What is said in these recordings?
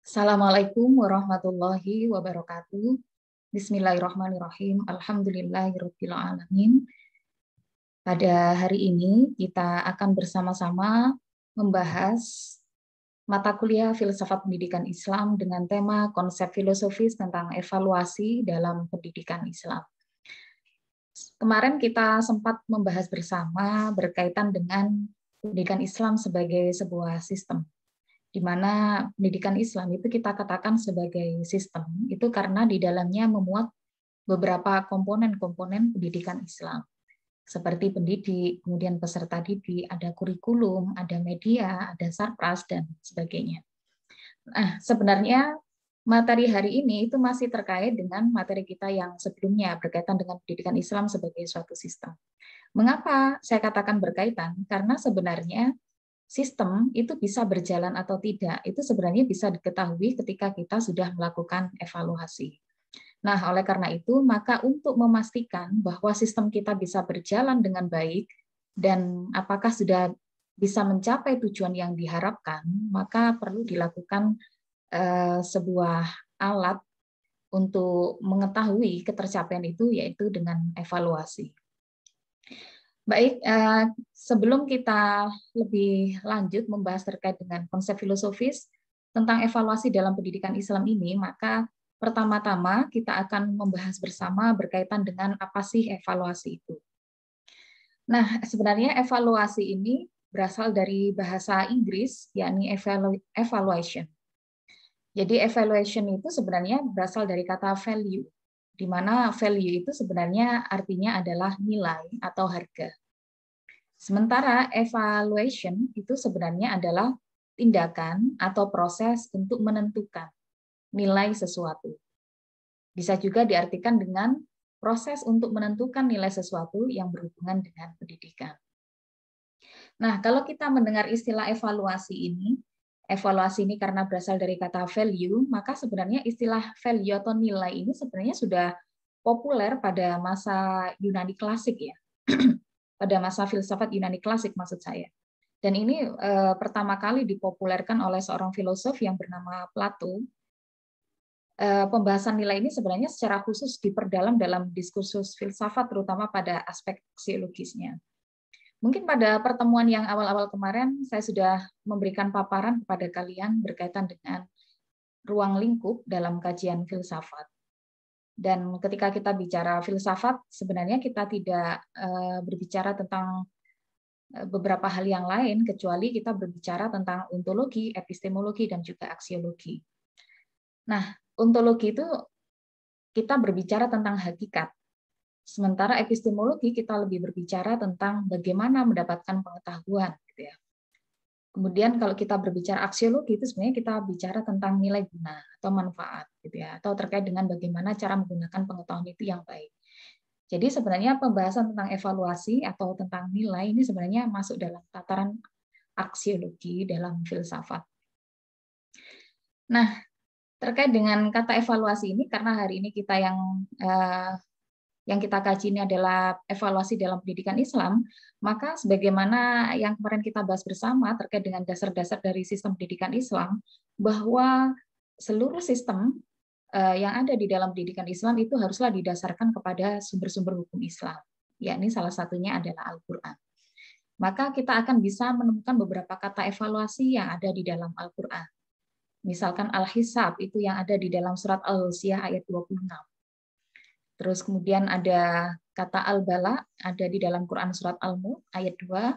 Assalamualaikum warahmatullahi wabarakatuh. Bismillahirrahmanirrahim. Alhamdulillahirabbil alamin. Pada hari ini kita akan bersama-sama membahas mata kuliah Filsafat Pendidikan Islam dengan tema konsep filosofis tentang evaluasi dalam pendidikan Islam. Kemarin kita sempat membahas bersama berkaitan dengan pendidikan Islam sebagai sebuah sistem, di mana pendidikan Islam itu kita katakan sebagai sistem, itu karena di dalamnya memuat beberapa komponen-komponen pendidikan Islam, seperti pendidik, kemudian peserta didik, ada kurikulum, ada media, ada sarpras, dan sebagainya. Nah, sebenarnya materi hari ini itu masih terkait dengan materi kita yang sebelumnya berkaitan dengan pendidikan Islam sebagai suatu sistem. Mengapa saya katakan berkaitan? Karena sebenarnya sistem itu bisa berjalan atau tidak, itu sebenarnya bisa diketahui ketika kita sudah melakukan evaluasi. Nah, oleh karena itu, maka untuk memastikan bahwa sistem kita bisa berjalan dengan baik dan apakah sudah bisa mencapai tujuan yang diharapkan, maka perlu dilakukan sebuah alat untuk mengetahui ketercapaian itu, yaitu dengan evaluasi. Baik, sebelum kita lebih lanjut membahas terkait dengan konsep filosofis tentang evaluasi dalam pendidikan Islam ini, maka pertama-tama kita akan membahas bersama berkaitan dengan apa sih evaluasi itu. Nah, sebenarnya evaluasi ini berasal dari bahasa Inggris, yakni evaluation. Jadi evaluation itu sebenarnya berasal dari kata value, di mana value itu sebenarnya artinya adalah nilai atau harga. Sementara evaluation itu sebenarnya adalah tindakan atau proses untuk menentukan nilai sesuatu. Bisa juga diartikan dengan proses untuk menentukan nilai sesuatu yang berhubungan dengan pendidikan. Nah, kalau kita mendengar istilah evaluasi ini karena berasal dari kata value, maka sebenarnya istilah value atau nilai ini sebenarnya sudah populer pada masa Yunani klasik ya. Pada masa filsafat Yunani klasik maksud saya. Dan ini pertama kali dipopulerkan oleh seorang filosof yang bernama Plato. Pembahasan nilai ini sebenarnya secara khusus diperdalam dalam diskursus filsafat, terutama pada aspek aksiologisnya. Mungkin pada pertemuan yang awal-awal kemarin saya sudah memberikan paparan kepada kalian berkaitan dengan ruang lingkup dalam kajian filsafat. Dan ketika kita bicara filsafat, sebenarnya kita tidak berbicara tentang beberapa hal yang lain, kecuali kita berbicara tentang ontologi, epistemologi, dan juga aksiologi. Nah, ontologi itu kita berbicara tentang hakikat. Sementara epistemologi kita lebih berbicara tentang bagaimana mendapatkan pengetahuan. Gitu ya. Kemudian kalau kita berbicara aksiologi itu sebenarnya kita bicara tentang nilai guna atau manfaat, gitu ya, atau terkait dengan bagaimana cara menggunakan pengetahuan itu yang baik. Jadi sebenarnya pembahasan tentang evaluasi atau tentang nilai ini sebenarnya masuk dalam tataran aksiologi dalam filsafat. Nah, terkait dengan kata evaluasi ini, karena hari ini kita yang kita kaji ini adalah evaluasi dalam pendidikan Islam, maka sebagaimana yang kemarin kita bahas bersama terkait dengan dasar-dasar dari sistem pendidikan Islam, bahwa seluruh sistem yang ada di dalam pendidikan Islam itu haruslah didasarkan kepada sumber-sumber hukum Islam, yakni salah satunya adalah Al-Quran. Maka kita akan bisa menemukan beberapa kata evaluasi yang ada di dalam Al-Quran. Misalkan Al-Hisab itu yang ada di dalam surat Al-Ghasyiyah ayat 26. Terus kemudian ada kata al-bala, ada di dalam Quran surat Al-Mulk ayat 2.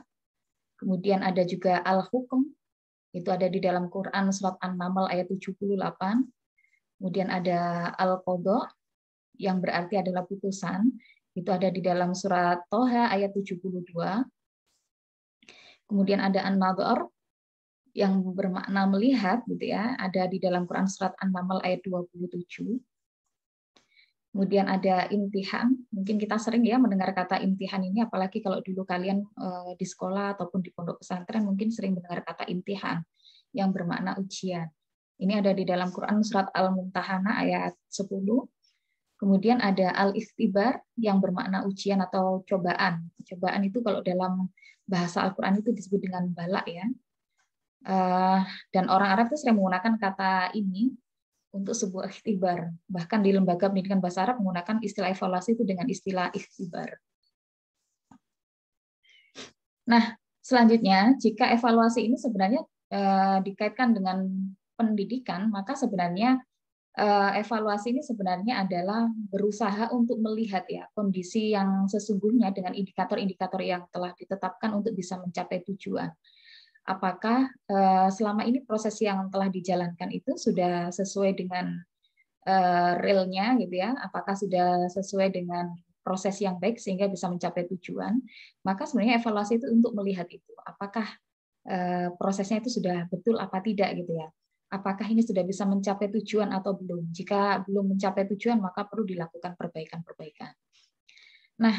Kemudian ada juga al-hukum, itu ada di dalam Quran surat An-Naml ayat 78. Kemudian ada al-qadha, yang berarti adalah putusan, itu ada di dalam surat Toha ayat 72. Kemudian ada an-nadhar, yang bermakna melihat, gitu ya, ada di dalam Quran surat An-Naml ayat 27. Kemudian ada imtihan, mungkin kita sering ya mendengar kata imtihan ini, apalagi kalau dulu kalian di sekolah ataupun di pondok pesantren mungkin sering mendengar kata imtihan yang bermakna ujian. Ini ada di dalam Quran surat Al-Mumtahanah ayat 10. Kemudian ada al-ikhtibar yang bermakna ujian atau cobaan. Cobaan itu kalau dalam bahasa Al-Quran itu disebut dengan bala ya. Dan orang Arab itu sering menggunakan kata ini untuk sebuah ikhtibar. Bahkan di lembaga pendidikan bahasa Arab menggunakan istilah evaluasi itu dengan istilah ikhtibar. Nah, selanjutnya jika evaluasi ini sebenarnya dikaitkan dengan pendidikan, maka sebenarnya evaluasi ini sebenarnya adalah berusaha untuk melihat ya kondisi yang sesungguhnya dengan indikator-indikator yang telah ditetapkan untuk bisa mencapai tujuan. Apakah selama ini proses yang telah dijalankan itu sudah sesuai dengan realnya gitu ya, apakah sudah sesuai dengan proses yang baik sehingga bisa mencapai tujuan, maka sebenarnya evaluasi itu untuk melihat itu, apakah prosesnya itu sudah betul apa tidak gitu ya. Apakah ini sudah bisa mencapai tujuan atau belum? Jika belum mencapai tujuan, maka perlu dilakukan perbaikan-perbaikan. Nah,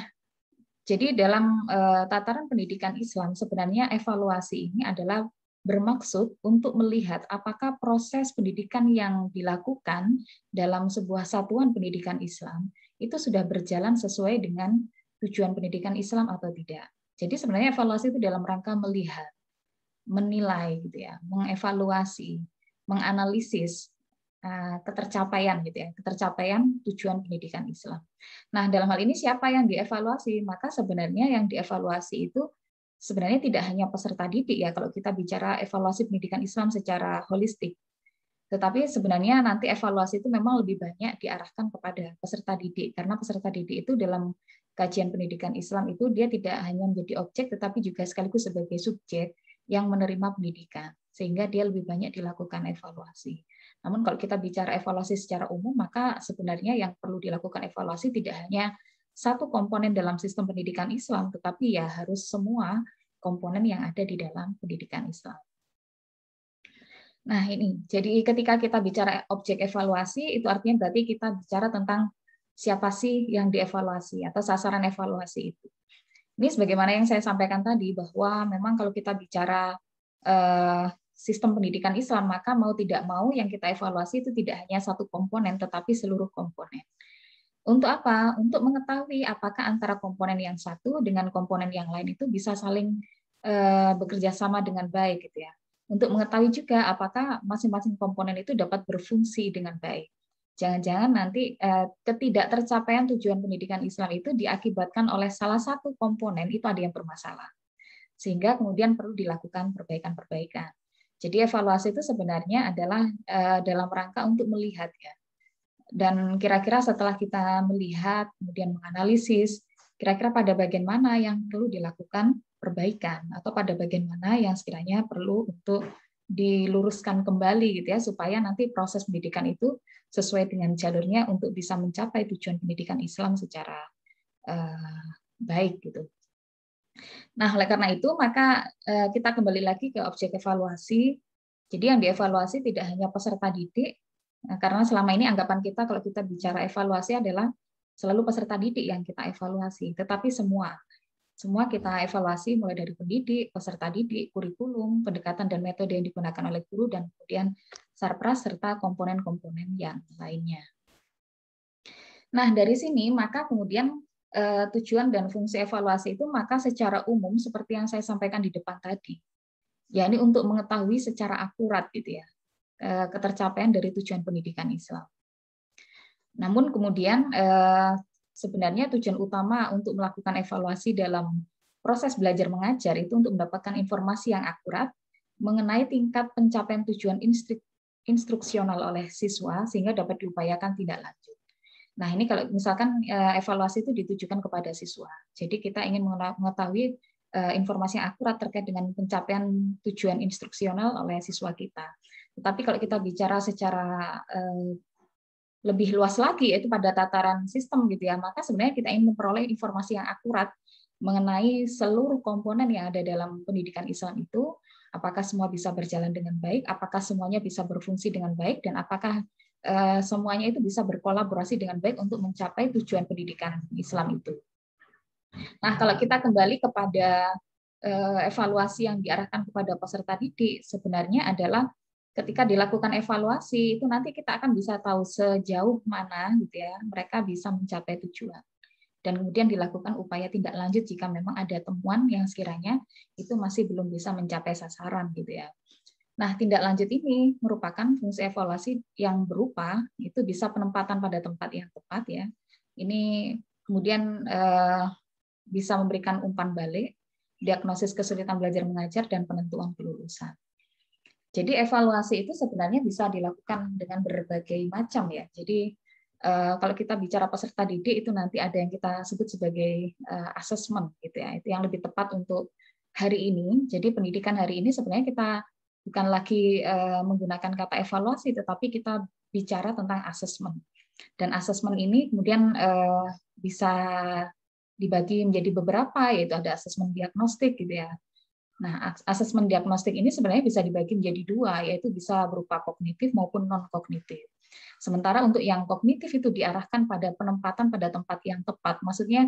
jadi dalam tataran pendidikan Islam sebenarnya evaluasi ini adalah bermaksud untuk melihat apakah proses pendidikan yang dilakukan dalam sebuah satuan pendidikan Islam itu sudah berjalan sesuai dengan tujuan pendidikan Islam atau tidak. Jadi sebenarnya evaluasi itu dalam rangka melihat, menilai gitu ya, mengevaluasi, menganalisis ketercapaian gitu ya, ketercapaian tujuan pendidikan Islam. Nah, dalam hal ini siapa yang dievaluasi? Maka sebenarnya yang dievaluasi itu sebenarnya tidak hanya peserta didik ya kalau kita bicara evaluasi pendidikan Islam secara holistik. Tetapi sebenarnya nanti evaluasi itu memang lebih banyak diarahkan kepada peserta didik karena peserta didik itu dalam kajian pendidikan Islam itu dia tidak hanya menjadi objek tetapi juga sekaligus sebagai subjek yang menerima pendidikan sehingga dia lebih banyak dilakukan evaluasi. Namun kalau kita bicara evaluasi secara umum, maka sebenarnya yang perlu dilakukan evaluasi tidak hanya satu komponen dalam sistem pendidikan Islam, tetapi ya harus semua komponen yang ada di dalam pendidikan Islam. Nah ini, jadi ketika kita bicara objek evaluasi, itu artinya berarti kita bicara tentang siapa sih yang dievaluasi atau sasaran evaluasi itu. Ini sebagaimana yang saya sampaikan tadi, bahwa memang kalau kita bicara sistem pendidikan Islam, maka mau tidak mau yang kita evaluasi itu tidak hanya satu komponen, tetapi seluruh komponen. Untuk apa? Untuk mengetahui apakah antara komponen yang satu dengan komponen yang lain itu bisa saling bekerja sama dengan baik, gitu ya. Untuk mengetahui juga apakah masing-masing komponen itu dapat berfungsi dengan baik. Jangan-jangan nanti ketidaktercapaian tujuan pendidikan Islam itu diakibatkan oleh salah satu komponen itu ada yang bermasalah. Sehingga kemudian perlu dilakukan perbaikan-perbaikan. Jadi evaluasi itu sebenarnya adalah dalam rangka untuk melihat ya. Dan kira-kira setelah kita melihat, kemudian menganalisis, kira-kira pada bagian mana yang perlu dilakukan perbaikan atau pada bagian mana yang sekiranya perlu untuk diluruskan kembali gitu ya supaya nanti proses pendidikan itu sesuai dengan jalurnya untuk bisa mencapai tujuan pendidikan Islam secara baik gitu. Nah, oleh karena itu maka kita kembali lagi ke objek evaluasi. Jadi yang dievaluasi tidak hanya peserta didik, karena selama ini anggapan kita kalau kita bicara evaluasi adalah selalu peserta didik yang kita evaluasi, tetapi semua kita evaluasi mulai dari pendidik, peserta didik, kurikulum, pendekatan dan metode yang digunakan oleh guru, dan kemudian sarpras serta komponen-komponen yang lainnya. Nah, dari sini maka kemudian tujuan dan fungsi evaluasi itu maka secara umum seperti yang saya sampaikan di depan tadi, ya ini untuk mengetahui secara akurat gitu ya ketercapaian dari tujuan pendidikan Islam. Namun kemudian sebenarnya tujuan utama untuk melakukan evaluasi dalam proses belajar mengajar itu untuk mendapatkan informasi yang akurat mengenai tingkat pencapaian tujuan instruksional oleh siswa sehingga dapat diupayakan tindak lanjut. Nah, ini kalau misalkan evaluasi itu ditujukan kepada siswa. Jadi kita ingin mengetahui informasi yang akurat terkait dengan pencapaian tujuan instruksional oleh siswa kita. Tetapi kalau kita bicara secara lebih luas lagi, yaitu pada tataran sistem gitu ya, maka sebenarnya kita ingin memperoleh informasi yang akurat mengenai seluruh komponen yang ada dalam pendidikan Islam itu, apakah semua bisa berjalan dengan baik, apakah semuanya bisa berfungsi dengan baik, dan apakah semuanya itu bisa berkolaborasi dengan baik untuk mencapai tujuan pendidikan Islam itu. Nah, kalau kita kembali kepada evaluasi yang diarahkan kepada peserta didik, sebenarnya adalah ketika dilakukan evaluasi itu nanti kita akan bisa tahu sejauh mana gitu ya mereka bisa mencapai tujuan. Dan kemudian dilakukan upaya tindak lanjut jika memang ada temuan yang sekiranya itu masih belum bisa mencapai sasaran gitu ya. Nah, tindak lanjut ini merupakan fungsi evaluasi yang berupa itu bisa penempatan pada tempat yang tepat ya. Ini kemudian bisa memberikan umpan balik, diagnosis kesulitan belajar mengajar dan penentuan kelulusan. Jadi evaluasi itu sebenarnya bisa dilakukan dengan berbagai macam ya. Jadi kalau kita bicara peserta didik itu nanti ada yang kita sebut sebagai assessment gitu ya. Itu yang lebih tepat untuk hari ini. Jadi pendidikan hari ini sebenarnya kita bukan lagi menggunakan kata evaluasi, tetapi kita bicara tentang assessment. Dan assessment ini kemudian bisa dibagi menjadi beberapa, yaitu ada assessment diagnostik gitu ya. Nah, asesmen diagnostik ini sebenarnya bisa dibagi menjadi dua, yaitu bisa berupa kognitif maupun non-kognitif. Sementara untuk yang kognitif itu diarahkan pada penempatan pada tempat yang tepat. Maksudnya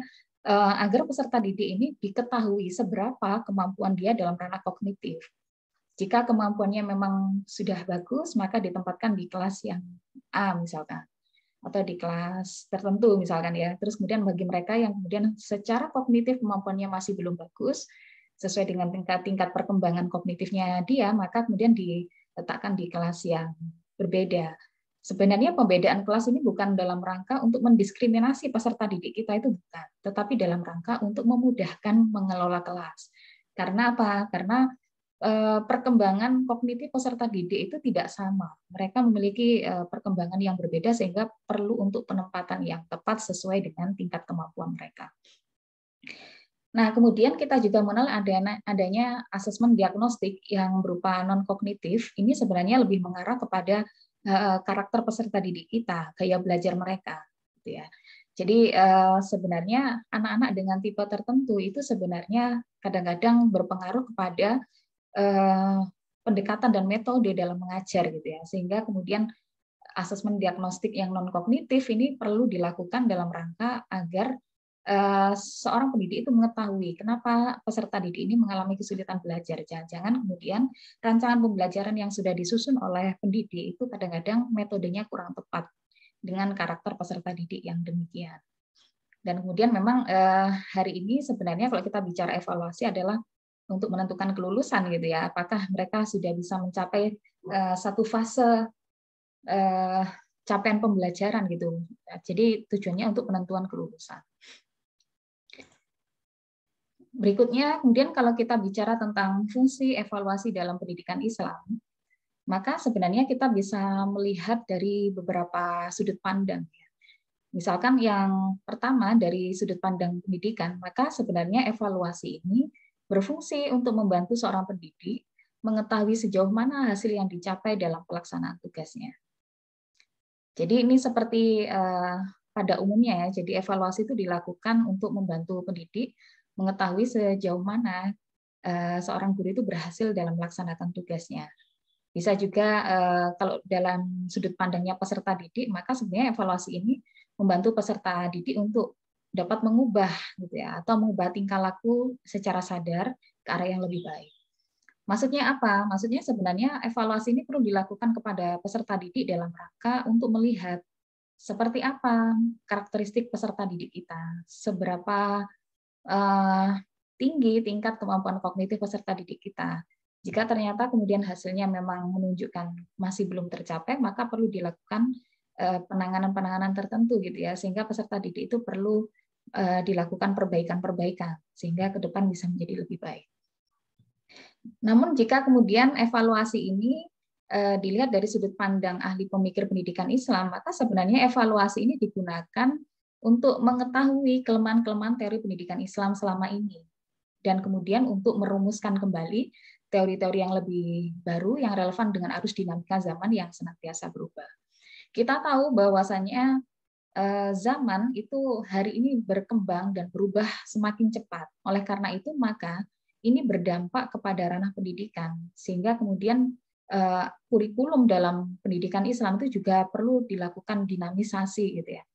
agar peserta didik ini diketahui seberapa kemampuan dia dalam ranah kognitif. Jika kemampuannya memang sudah bagus, maka ditempatkan di kelas yang A misalkan, atau di kelas tertentu misalkan ya. Terus kemudian bagi mereka yang kemudian secara kognitif kemampuannya masih belum bagus, sesuai dengan tingkat perkembangan kognitifnya dia, maka kemudian diletakkan di kelas yang berbeda. Sebenarnya pembedaan kelas ini bukan dalam rangka untuk mendiskriminasi peserta didik kita, itu bukan, tetapi dalam rangka untuk memudahkan mengelola kelas. Karena apa? Karena perkembangan kognitif peserta didik itu tidak sama. Mereka memiliki perkembangan yang berbeda sehingga perlu untuk penempatan yang tepat sesuai dengan tingkat kemampuan mereka. Nah, kemudian kita juga mengenal adanya asesmen diagnostik yang berupa non-kognitif. Ini sebenarnya lebih mengarah kepada karakter peserta didik kita, gaya belajar mereka. Gitu ya. Jadi sebenarnya anak-anak dengan tipe tertentu itu sebenarnya kadang-kadang berpengaruh kepada pendekatan dan metode dalam mengajar gitu ya. Sehingga kemudian asesmen diagnostik yang non-kognitif ini perlu dilakukan dalam rangka agar seorang pendidik itu mengetahui kenapa peserta didik ini mengalami kesulitan belajar. Jangan-jangan kemudian rancangan pembelajaran yang sudah disusun oleh pendidik itu kadang-kadang metodenya kurang tepat dengan karakter peserta didik yang demikian. Dan kemudian memang hari ini sebenarnya kalau kita bicara evaluasi adalah untuk menentukan kelulusan gitu ya, apakah mereka sudah bisa mencapai satu fase capaian pembelajaran gitu. Jadi tujuannya untuk penentuan kelulusan. Berikutnya, kemudian kalau kita bicara tentang fungsi evaluasi dalam pendidikan Islam, maka sebenarnya kita bisa melihat dari beberapa sudut pandang. Misalkan yang pertama dari sudut pandang pendidikan, maka sebenarnya evaluasi ini berfungsi untuk membantu seorang pendidik mengetahui sejauh mana hasil yang dicapai dalam pelaksanaan tugasnya. Jadi ini seperti pada umumnya ya, jadi evaluasi itu dilakukan untuk membantu pendidik mengetahui sejauh mana seorang guru itu berhasil dalam melaksanakan tugasnya. Bisa juga kalau dalam sudut pandangnya peserta didik, maka sebenarnya evaluasi ini membantu peserta didik untuk dapat mengubah gitu ya, atau mengubah tingkah laku secara sadar ke arah yang lebih baik. Maksudnya apa? Maksudnya sebenarnya evaluasi ini perlu dilakukan kepada peserta didik dalam rangka untuk melihat seperti apa karakteristik peserta didik kita, seberapa tinggi tingkat kemampuan kognitif peserta didik kita. Jika ternyata kemudian hasilnya memang menunjukkan masih belum tercapai, maka perlu dilakukan penanganan-penanganan tertentu gitu ya, sehingga peserta didik itu perlu dilakukan perbaikan-perbaikan sehingga ke depan bisa menjadi lebih baik. Namun jika kemudian evaluasi ini dilihat dari sudut pandang ahli pemikir pendidikan Islam, maka sebenarnya evaluasi ini digunakan untuk mengetahui kelemahan-kelemahan teori pendidikan Islam selama ini, dan kemudian untuk merumuskan kembali teori-teori yang lebih baru yang relevan dengan arus dinamika zaman yang senantiasa berubah. Kita tahu bahwasannya zaman itu hari ini berkembang dan berubah semakin cepat. Oleh karena itu, maka ini berdampak kepada ranah pendidikan, sehingga kemudian kurikulum dalam pendidikan Islam itu juga perlu dilakukan dinamisasi gitu ya.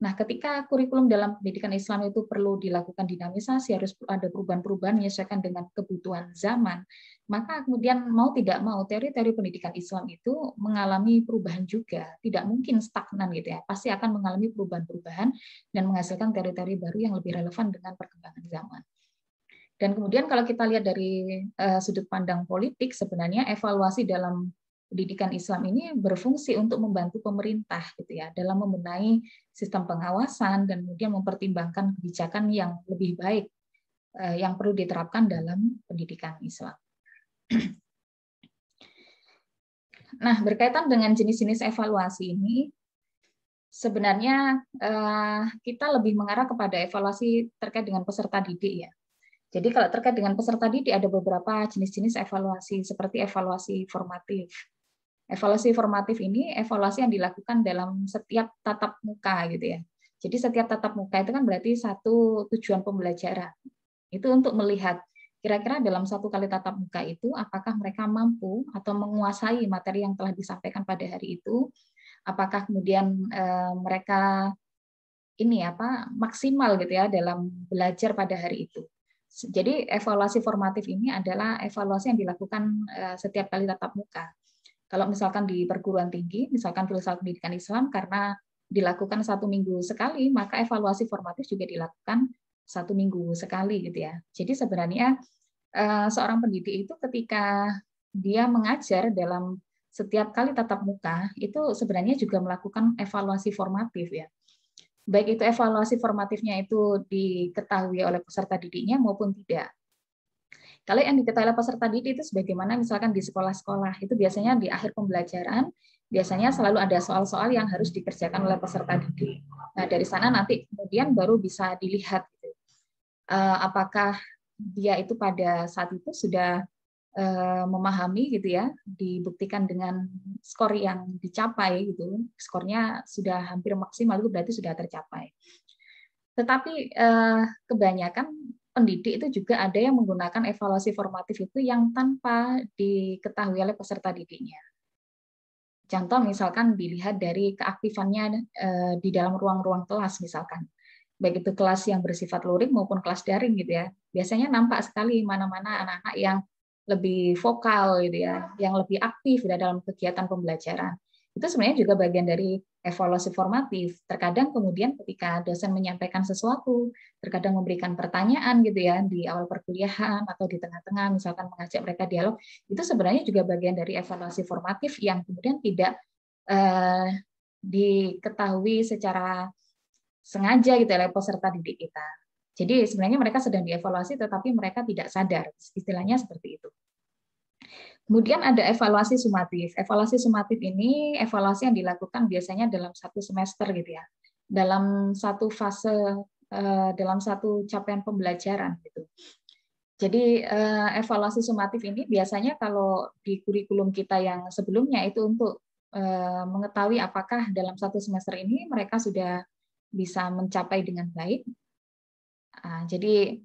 Nah, ketika kurikulum dalam pendidikan Islam itu perlu dilakukan dinamisasi, harus ada perubahan-perubahan menyesuaikan dengan kebutuhan zaman, maka kemudian mau tidak mau teori-teori pendidikan Islam itu mengalami perubahan juga. Tidak mungkin stagnan gitu ya, pasti akan mengalami perubahan-perubahan dan menghasilkan teori-teori baru yang lebih relevan dengan perkembangan zaman. Dan kemudian kalau kita lihat dari sudut pandang politik, sebenarnya evaluasi dalam pendidikan Islam ini berfungsi untuk membantu pemerintah gitu ya dalam membenahi sistem pengawasan dan kemudian mempertimbangkan kebijakan yang lebih baik yang perlu diterapkan dalam pendidikan Islam. Nah, berkaitan dengan jenis-jenis evaluasi ini, sebenarnya kita lebih mengarah kepada evaluasi terkait dengan peserta didik ya. Jadi kalau terkait dengan peserta didik ada beberapa jenis-jenis evaluasi seperti evaluasi formatif. Evaluasi formatif ini evaluasi yang dilakukan dalam setiap tatap muka gitu ya. Jadi setiap tatap muka itu kan berarti satu tujuan pembelajaran. Itu untuk melihat kira-kira dalam satu kali tatap muka itu apakah mereka mampu atau menguasai materi yang telah disampaikan pada hari itu, apakah kemudian mereka ini maksimal gitu ya dalam belajar pada hari itu. Jadi evaluasi formatif ini adalah evaluasi yang dilakukan setiap kali tatap muka. Kalau misalkan di perguruan tinggi, misalkan filsafat pendidikan Islam, karena dilakukan 1 minggu sekali, maka evaluasi formatif juga dilakukan 1 minggu sekali gitu ya. Jadi sebenarnya seorang pendidik itu ketika dia mengajar dalam setiap kali tatap muka, itu sebenarnya juga melakukan evaluasi formatif ya. Baik itu evaluasi formatifnya itu diketahui oleh peserta didiknya maupun tidak. Kalau yang diketahui oleh peserta didik itu sebagaimana misalkan di sekolah-sekolah, itu biasanya di akhir pembelajaran, biasanya selalu ada soal-soal yang harus dikerjakan oleh peserta didik. Nah, dari sana nanti kemudian baru bisa dilihat gitu, apakah dia itu pada saat itu sudah memahami gitu ya, dibuktikan dengan skor yang dicapai gitu, skornya sudah hampir maksimal itu berarti sudah tercapai. Tetapi kebanyakan pendidik itu juga ada yang menggunakan evaluasi formatif itu yang tanpa diketahui oleh peserta didiknya. Contoh misalkan dilihat dari keaktifannya di dalam ruang-ruang kelas misalkan. Baik itu kelas yang bersifat luring maupun kelas daring gitu ya. Biasanya nampak sekali mana-mana anak-anak yang lebih vokal gitu ya, yang lebih aktif dalam kegiatan pembelajaran. Itu sebenarnya juga bagian dari evaluasi formatif. Terkadang kemudian ketika dosen menyampaikan sesuatu, terkadang memberikan pertanyaan gitu ya di awal perkuliahan atau di tengah-tengah misalkan mengajak mereka dialog, itu sebenarnya juga bagian dari evaluasi formatif yang kemudian tidak diketahui secara sengaja gitu oleh peserta didik kita. Jadi sebenarnya mereka sedang dievaluasi tetapi mereka tidak sadar, istilahnya seperti itu. Kemudian ada evaluasi sumatif. Evaluasi sumatif ini evaluasi yang dilakukan biasanya dalam 1 semester gitu ya. Dalam satu fase, dalam satu capaian pembelajaran gitu. Jadi evaluasi sumatif ini biasanya kalau di kurikulum kita yang sebelumnya itu untuk mengetahui apakah dalam 1 semester ini mereka sudah bisa mencapai dengan baik. Jadi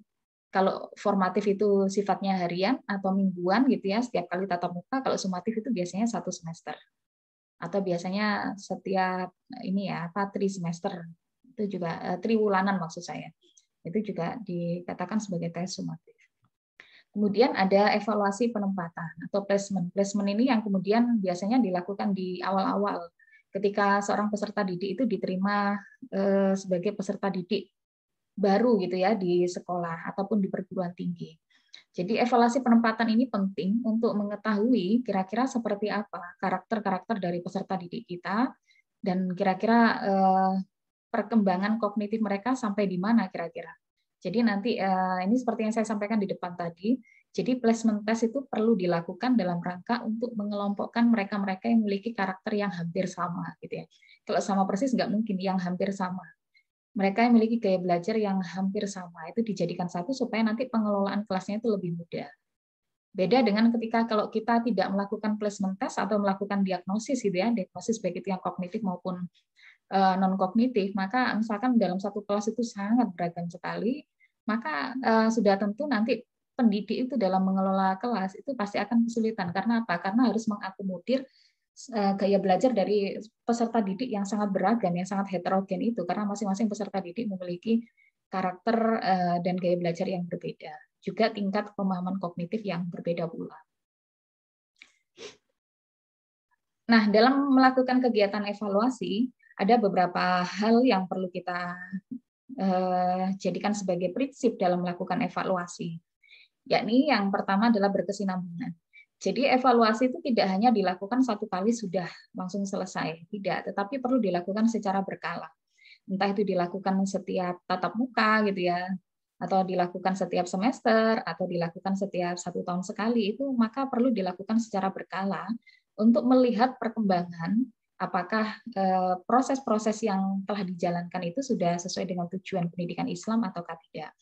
kalau formatif itu sifatnya harian atau mingguan gitu ya, setiap kali tatap muka. Kalau sumatif itu biasanya 1 semester atau biasanya setiap ini ya trimester, itu juga triwulanan maksud saya. Itu juga dikatakan sebagai tes sumatif. Kemudian ada evaluasi penempatan atau placement. Placement ini yang kemudian biasanya dilakukan di awal-awal ketika seorang peserta didik itu diterima sebagai peserta didik baru gitu ya di sekolah ataupun di perguruan tinggi. Jadi evaluasi penempatan ini penting untuk mengetahui kira-kira seperti apa karakter-karakter dari peserta didik kita dan kira-kira perkembangan kognitif mereka sampai di mana kira-kira. Jadi nanti ini seperti yang saya sampaikan di depan tadi. Jadi placement test itu perlu dilakukan dalam rangka untuk mengelompokkan mereka-mereka yang memiliki karakter yang hampir sama gitu ya. Kalau sama persis nggak mungkin, yang hampir sama. Mereka yang memiliki gaya belajar yang hampir sama itu dijadikan satu supaya nanti pengelolaan kelasnya itu lebih mudah. Beda dengan ketika kalau kita tidak melakukan placement test atau melakukan diagnosis gitu ya, diagnosis baik itu yang kognitif maupun non kognitif, maka misalkan dalam satu kelas itu sangat beragam sekali, maka sudah tentu nanti pendidik itu dalam mengelola kelas itu pasti akan kesulitan. Karena apa? Karena harus mengakomodir gaya belajar dari peserta didik yang sangat beragam, yang sangat heterogen itu, karena masing-masing peserta didik memiliki karakter dan gaya belajar yang berbeda, juga tingkat pemahaman kognitif yang berbeda pula. Nah, dalam melakukan kegiatan evaluasi, ada beberapa hal yang perlu kita jadikan sebagai prinsip dalam melakukan evaluasi. yakni yang pertama adalah berkesinambungan. Jadi evaluasi itu tidak hanya dilakukan satu kali sudah langsung selesai, tidak, tetapi perlu dilakukan secara berkala. Entah itu dilakukan setiap tatap muka gitu ya, atau dilakukan setiap semester, atau dilakukan setiap 1 tahun sekali, itu maka perlu dilakukan secara berkala untuk melihat perkembangan apakah proses-proses yang telah dijalankan itu sudah sesuai dengan tujuan pendidikan Islam atau tidak.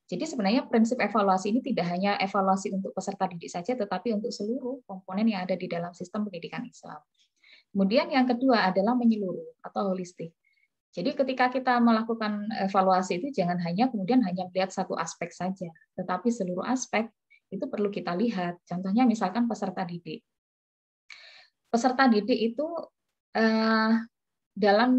Jadi sebenarnya prinsip evaluasi ini tidak hanya evaluasi untuk peserta didik saja, tetapi untuk seluruh komponen yang ada di dalam sistem pendidikan Islam. Kemudian yang kedua adalah menyeluruh atau holistik. Jadi ketika kita melakukan evaluasi itu jangan hanya kemudian hanya melihat satu aspek saja, tetapi seluruh aspek itu perlu kita lihat. Contohnya misalkan peserta didik. Peserta didik itu dalam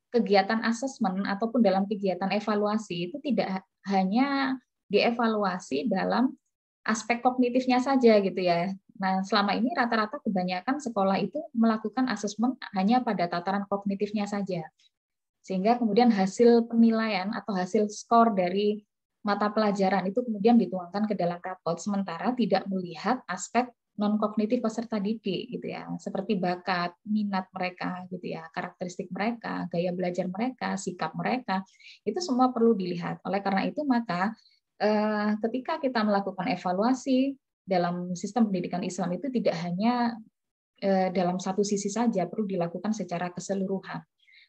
kegiatan asesmen ataupun dalam kegiatan evaluasi itu tidak hanya dievaluasi dalam aspek kognitifnya saja gitu ya. Nah, selama ini rata-rata kebanyakan sekolah itu melakukan asesmen hanya pada tataran kognitifnya saja. Sehingga kemudian hasil penilaian atau hasil skor dari mata pelajaran itu kemudian dituangkan ke dalam rapot, sementara tidak melihat aspek non kognitif peserta didik gitu ya, seperti bakat, minat mereka gitu ya, karakteristik mereka, gaya belajar mereka, sikap mereka, itu semua perlu dilihat. Oleh karena itu maka ketika kita melakukan evaluasi dalam sistem pendidikan Islam itu tidak hanya dalam satu sisi saja, perlu dilakukan secara keseluruhan.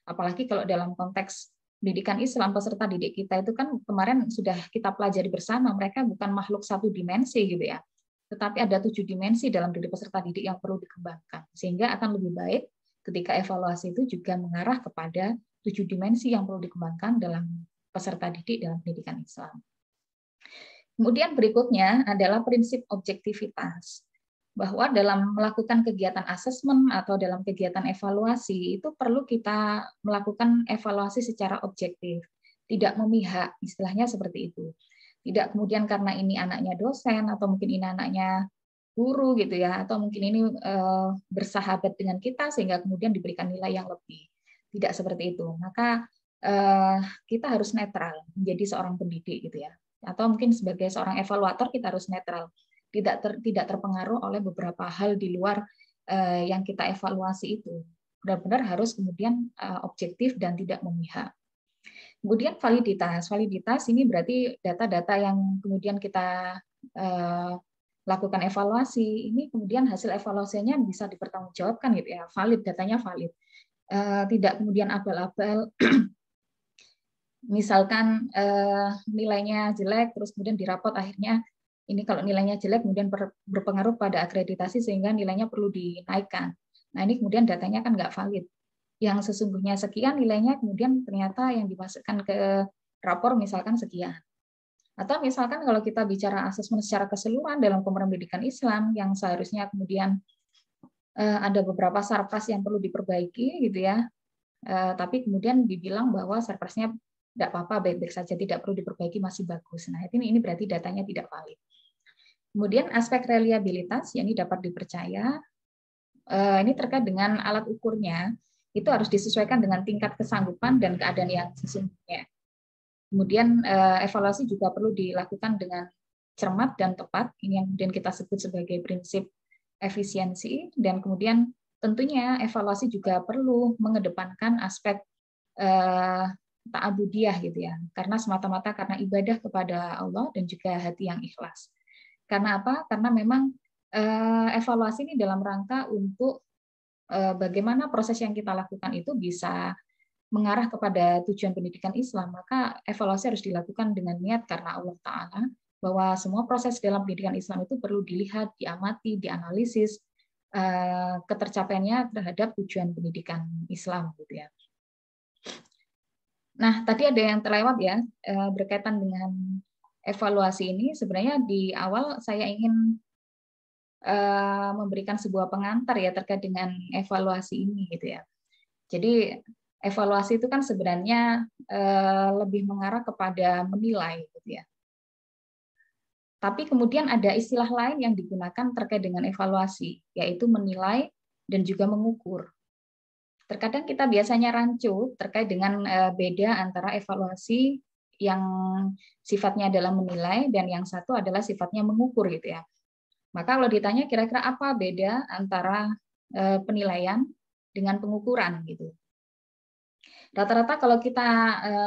Apalagi kalau dalam konteks pendidikan Islam, peserta didik kita itu kan kemarin sudah kita pelajari bersama, mereka bukan makhluk satu dimensi gitu ya, tetapi ada 7 dimensi dalam diri peserta didik yang perlu dikembangkan. Sehingga akan lebih baik ketika evaluasi itu juga mengarah kepada 7 dimensi yang perlu dikembangkan dalam peserta didik dalam pendidikan Islam. Kemudian berikutnya adalah prinsip objektivitas. Bahwa dalam melakukan kegiatan asesmen atau dalam kegiatan evaluasi itu perlu kita melakukan evaluasi secara objektif, tidak memihak, istilahnya seperti itu. Tidak kemudian karena ini anaknya dosen atau mungkin ini anaknya guru gitu ya, atau mungkin ini bersahabat dengan kita sehingga kemudian diberikan nilai yang lebih. Tidak seperti itu. Maka kita harus netral menjadi seorang pendidik gitu ya. Atau mungkin sebagai seorang evaluator kita harus netral. Tidak terpengaruh oleh beberapa hal di luar yang kita evaluasi itu. Benar-benar harus kemudian objektif dan tidak memihak. Kemudian validitas. Validitas ini berarti data-data yang kemudian kita lakukan evaluasi. Ini kemudian hasil evaluasinya bisa dipertanggungjawabkan gitu ya. Valid, datanya valid. Tidak kemudian abal-abal. Misalkan nilainya jelek, terus kemudian di rapot akhirnya ini kalau nilainya jelek kemudian berpengaruh pada akreditasi sehingga nilainya perlu dinaikkan. Nah ini kemudian datanya kan nggak valid. Yang sesungguhnya sekian nilainya kemudian ternyata yang dimasukkan ke rapor misalkan sekian. Atau misalkan kalau kita bicara asesmen secara keseluruhan dalam komponen pendidikan Islam yang seharusnya kemudian ada beberapa sarpras yang perlu diperbaiki gitu ya. Tapi kemudian dibilang bahwa sarprasnya tidak apa-apa, baik-baik saja, tidak perlu diperbaiki, masih bagus. Nah ini berarti datanya tidak valid. Kemudian aspek reliabilitas, yakni dapat dipercaya, ini terkait dengan alat ukurnya, itu harus disesuaikan dengan tingkat kesanggupan dan keadaan yang sesungguhnya. Kemudian evaluasi juga perlu dilakukan dengan cermat dan tepat, ini yang kemudian kita sebut sebagai prinsip efisiensi, dan kemudian tentunya evaluasi juga perlu mengedepankan aspek ta'abudiyah gitu ya, karena semata-mata karena ibadah kepada Allah dan juga hati yang ikhlas. Karena apa? Karena memang evaluasi ini dalam rangka untuk bagaimana proses yang kita lakukan itu bisa mengarah kepada tujuan pendidikan Islam, maka evaluasi harus dilakukan dengan niat karena Allah Ta'ala, bahwa semua proses dalam pendidikan Islam itu perlu dilihat, diamati, dianalisis, ketercapaiannya terhadap tujuan pendidikan Islam gitu ya. Nah, tadi ada yang terlewat ya, berkaitan dengan evaluasi ini. Sebenarnya di awal saya ingin memberikan sebuah pengantar ya terkait dengan evaluasi ini gitu ya. Jadi evaluasi itu kan sebenarnya lebih mengarah kepada menilai gitu ya. Tapi kemudian ada istilah lain yang digunakan terkait dengan evaluasi, yaitu menilai dan juga mengukur. Terkadang kita biasanya rancu terkait dengan beda antara evaluasi yang sifatnya adalah menilai dan yang satu adalah sifatnya mengukur gitu ya. Maka kalau ditanya kira-kira apa beda antara penilaian dengan pengukuran gitu. Rata-rata kalau kita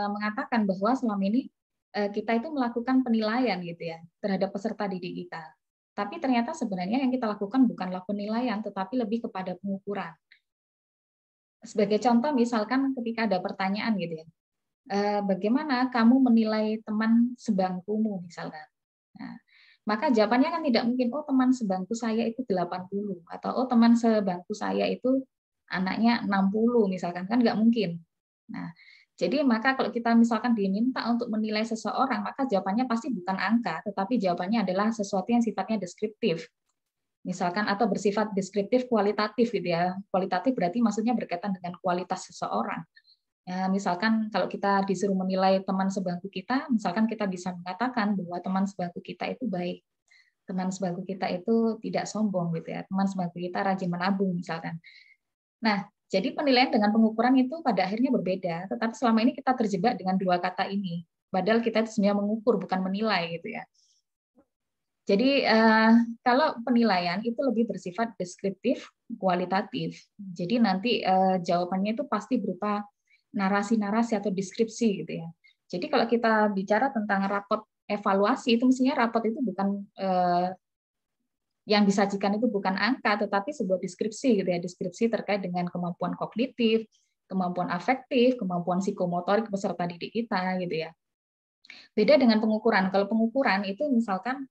mengatakan bahwa selama ini kita itu melakukan penilaian gitu ya terhadap peserta didik kita. Tapi ternyata sebenarnya yang kita lakukan bukanlah penilaian, tetapi lebih kepada pengukuran. Sebagai contoh, misalkan ketika ada pertanyaan gitu ya, bagaimana kamu menilai teman sebangkumu misalkan. Nah, maka jawabannya kan tidak mungkin, oh teman sebangku saya itu 80, atau oh teman sebangku saya itu anaknya 60 misalkan, kan nggak mungkin. Nah, jadi maka kalau kita misalkan diminta untuk menilai seseorang, maka jawabannya pasti bukan angka, tetapi jawabannya adalah sesuatu yang sifatnya deskriptif. Misalkan atau bersifat deskriptif kualitatif gitu ya. Kualitatif berarti maksudnya berkaitan dengan kualitas seseorang. Ya, misalkan kalau kita disuruh menilai teman sebangku kita, misalkan kita bisa mengatakan bahwa teman sebangku kita itu baik. Teman sebangku kita itu tidak sombong gitu ya. Teman sebangku kita rajin menabung misalkan. Nah, jadi penilaian dengan pengukuran itu pada akhirnya berbeda, tetapi selama ini kita terjebak dengan dua kata ini. Padahal kita itu sebenarnya mengukur, bukan menilai gitu ya. Jadi kalau penilaian itu lebih bersifat deskriptif, kualitatif. Jadi nanti jawabannya itu pasti berupa narasi-narasi atau deskripsi gitu ya. Jadi kalau kita bicara tentang rapot evaluasi itu mestinya rapot itu bukan yang disajikan itu bukan angka, tetapi sebuah deskripsi gitu ya, deskripsi terkait dengan kemampuan kognitif, kemampuan afektif, kemampuan psikomotorik peserta didik kita gitu ya. Beda dengan pengukuran. Kalau pengukuran itu misalkan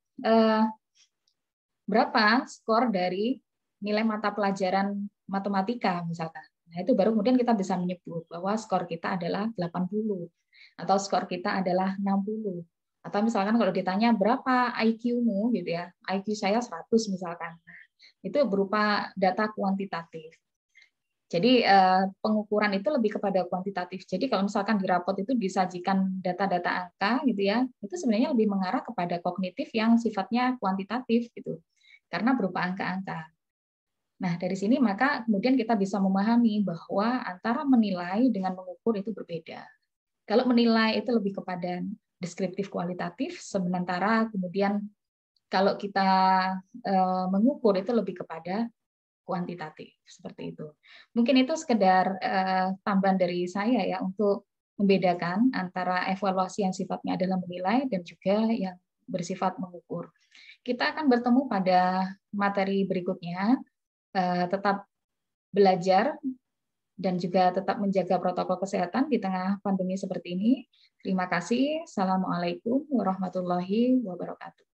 berapa skor dari nilai mata pelajaran matematika misalkan. Nah, itu baru kemudian kita bisa menyebut bahwa skor kita adalah 80 atau skor kita adalah 60. Atau misalkan kalau ditanya berapa IQ-mu gitu ya, IQ saya 100 misalkan. Nah, itu berupa data kuantitatif. Jadi pengukuran itu lebih kepada kuantitatif. Jadi kalau misalkan di rapot itu disajikan data-data angka gitu ya, itu sebenarnya lebih mengarah kepada kognitif yang sifatnya kuantitatif gitu. Karena berupa angka-angka. Nah, dari sini maka kemudian kita bisa memahami bahwa antara menilai dengan mengukur itu berbeda. Kalau menilai itu lebih kepada deskriptif kualitatif, sementara kemudian kalau kita mengukur itu lebih kepada kuantitatif, seperti itu. Mungkin itu sekedar tambahan dari saya ya untuk membedakan antara evaluasi yang sifatnya adalah menilai dan juga yang bersifat mengukur. Kita akan bertemu pada materi berikutnya. Tetap belajar dan juga tetap menjaga protokol kesehatan di tengah pandemi seperti ini. Terima kasih. Assalamualaikum warahmatullahi wabarakatuh.